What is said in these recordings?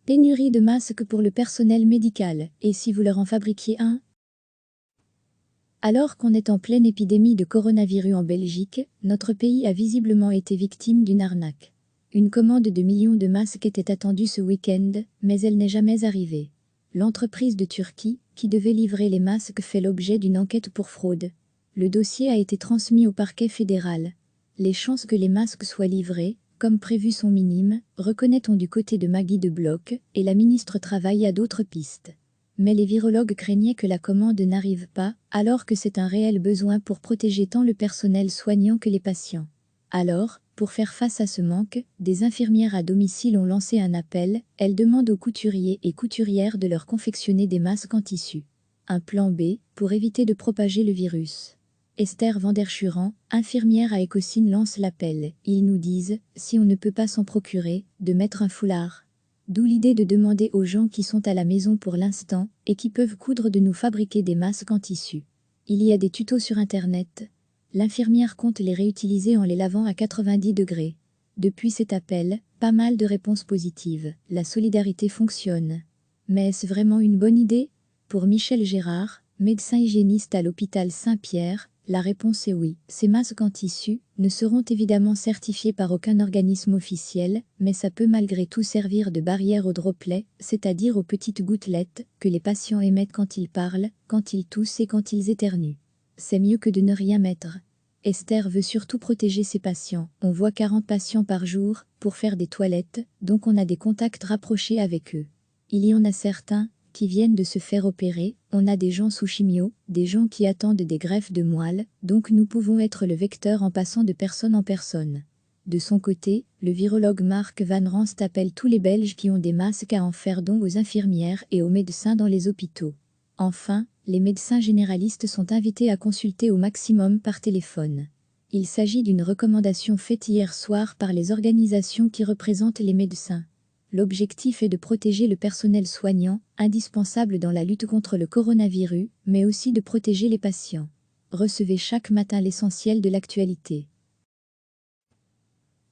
Pénurie de masques pour le personnel médical, et si vous leur en fabriquiez un? Alors qu'on est en pleine épidémie de coronavirus en Belgique, notre pays a visiblement été victime d'une arnaque. Une commande de millions de masques était attendue ce week-end, mais elle n'est jamais arrivée. L'entreprise de Turquie, qui devait livrer les masques, fait l'objet d'une enquête pour fraude. Le dossier a été transmis au parquet fédéral. Les chances que les masques soient livrés, comme prévu, sont minimes, reconnaît-on du côté de Maggie de Bloch, et la ministre travaille à d'autres pistes. Mais les virologues craignaient que la commande n'arrive pas, alors que c'est un réel besoin pour protéger tant le personnel soignant que les patients. Alors, pour faire face à ce manque, des infirmières à domicile ont lancé un appel. Elles demandent aux couturiers et couturières de leur confectionner des masques en tissu. Un plan B, pour éviter de propager le virus. Esther van der Schuren, infirmière à Ecosine, lance l'appel. Ils nous disent, si on ne peut pas s'en procurer, de mettre un foulard. D'où l'idée de demander aux gens qui sont à la maison pour l'instant, et qui peuvent coudre, de nous fabriquer des masques en tissu. Il y a des tutos sur internet. L'infirmière compte les réutiliser en les lavant à 90 degrés. Depuis cet appel, pas mal de réponses positives. La solidarité fonctionne. Mais est-ce vraiment une bonne idée? Pour Michel Gérard, médecin hygiéniste à l'hôpital Saint-Pierre, la réponse est oui. Ces masques en tissu ne seront évidemment certifiés par aucun organisme officiel, mais ça peut malgré tout servir de barrière aux droplets, c'est-à-dire aux petites gouttelettes que les patients émettent quand ils parlent, quand ils toussent et quand ils éternuent. C'est mieux que de ne rien mettre. Esther veut surtout protéger ses patients. On voit 40 patients par jour pour faire des toilettes, donc on a des contacts rapprochés avec eux. Il y en a certains qui viennent de se faire opérer, on a des gens sous chimio, des gens qui attendent des greffes de moelle, donc nous pouvons être le vecteur en passant de personne en personne. De son côté, le virologue Mark Van Ranst appelle tous les Belges qui ont des masques à en faire don aux infirmières et aux médecins dans les hôpitaux. Enfin, les médecins généralistes sont invités à consulter au maximum par téléphone. Il s'agit d'une recommandation faite hier soir par les organisations qui représentent les médecins. L'objectif est de protéger le personnel soignant, indispensable dans la lutte contre le coronavirus, mais aussi de protéger les patients. Recevez chaque matin l'essentiel de l'actualité.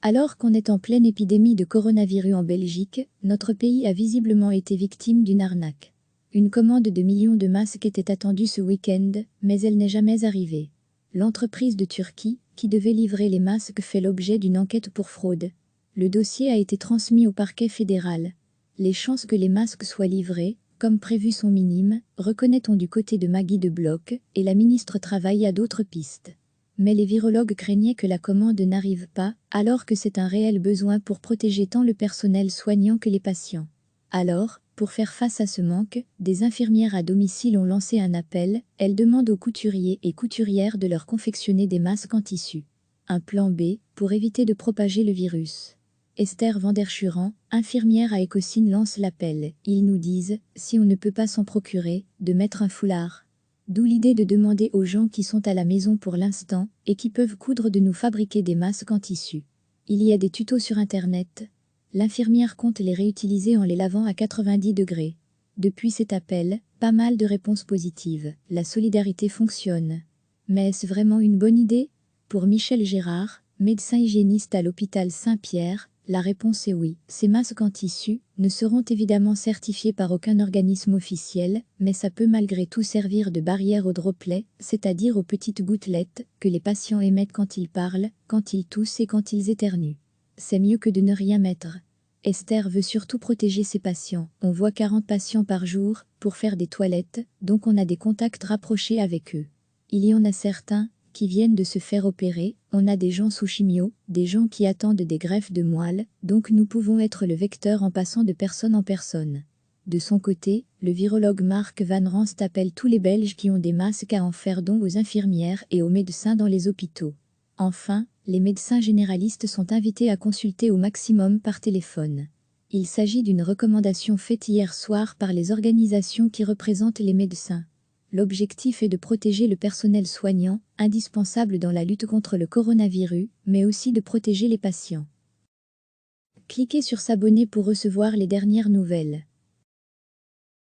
Alors qu'on est en pleine épidémie de coronavirus en Belgique, notre pays a visiblement été victime d'une arnaque. Une commande de millions de masques était attendue ce week-end, mais elle n'est jamais arrivée. L'entreprise de Turquie, qui devait livrer les masques, fait l'objet d'une enquête pour fraude. Le dossier a été transmis au parquet fédéral. Les chances que les masques soient livrés, comme prévu, sont minimes, reconnaît-on du côté de Maggie de Bloch, et la ministre travaille à d'autres pistes. Mais les virologues craignaient que la commande n'arrive pas, alors que c'est un réel besoin pour protéger tant le personnel soignant que les patients. Alors, pour faire face à ce manque, des infirmières à domicile ont lancé un appel. Elles demandent aux couturiers et couturières de leur confectionner des masques en tissu. Un plan B, pour éviter de propager le virus. Esther van der Schuren, infirmière à Ecosine, lance l'appel. Ils nous disent, si on ne peut pas s'en procurer, de mettre un foulard. D'où l'idée de demander aux gens qui sont à la maison pour l'instant, et qui peuvent coudre, de nous fabriquer des masques en tissu. Il y a des tutos sur internet. L'infirmière compte les réutiliser en les lavant à 90 degrés. Depuis cet appel, pas mal de réponses positives. La solidarité fonctionne. Mais est-ce vraiment une bonne idée? Pour Michel Gérard, médecin hygiéniste à l'hôpital Saint-Pierre, la réponse est oui. Ces masques en tissu ne seront évidemment certifiés par aucun organisme officiel, mais ça peut malgré tout servir de barrière aux droplets, c'est-à-dire aux petites gouttelettes que les patients émettent quand ils parlent, quand ils toussent et quand ils éternuent. C'est mieux que de ne rien mettre. Esther veut surtout protéger ses patients. On voit 40 patients par jour pour faire des toilettes, donc on a des contacts rapprochés avec eux. Il y en a certains qui viennent de se faire opérer, on a des gens sous chimio, des gens qui attendent des greffes de moelle, donc nous pouvons être le vecteur en passant de personne en personne. De son côté, le virologue Mark Van Ranst appelle tous les Belges qui ont des masques à en faire don aux infirmières et aux médecins dans les hôpitaux. Enfin, les médecins généralistes sont invités à consulter au maximum par téléphone. Il s'agit d'une recommandation faite hier soir par les organisations qui représentent les médecins. L'objectif est de protéger le personnel soignant, indispensable dans la lutte contre le coronavirus, mais aussi de protéger les patients. Cliquez sur s'abonner pour recevoir les dernières nouvelles.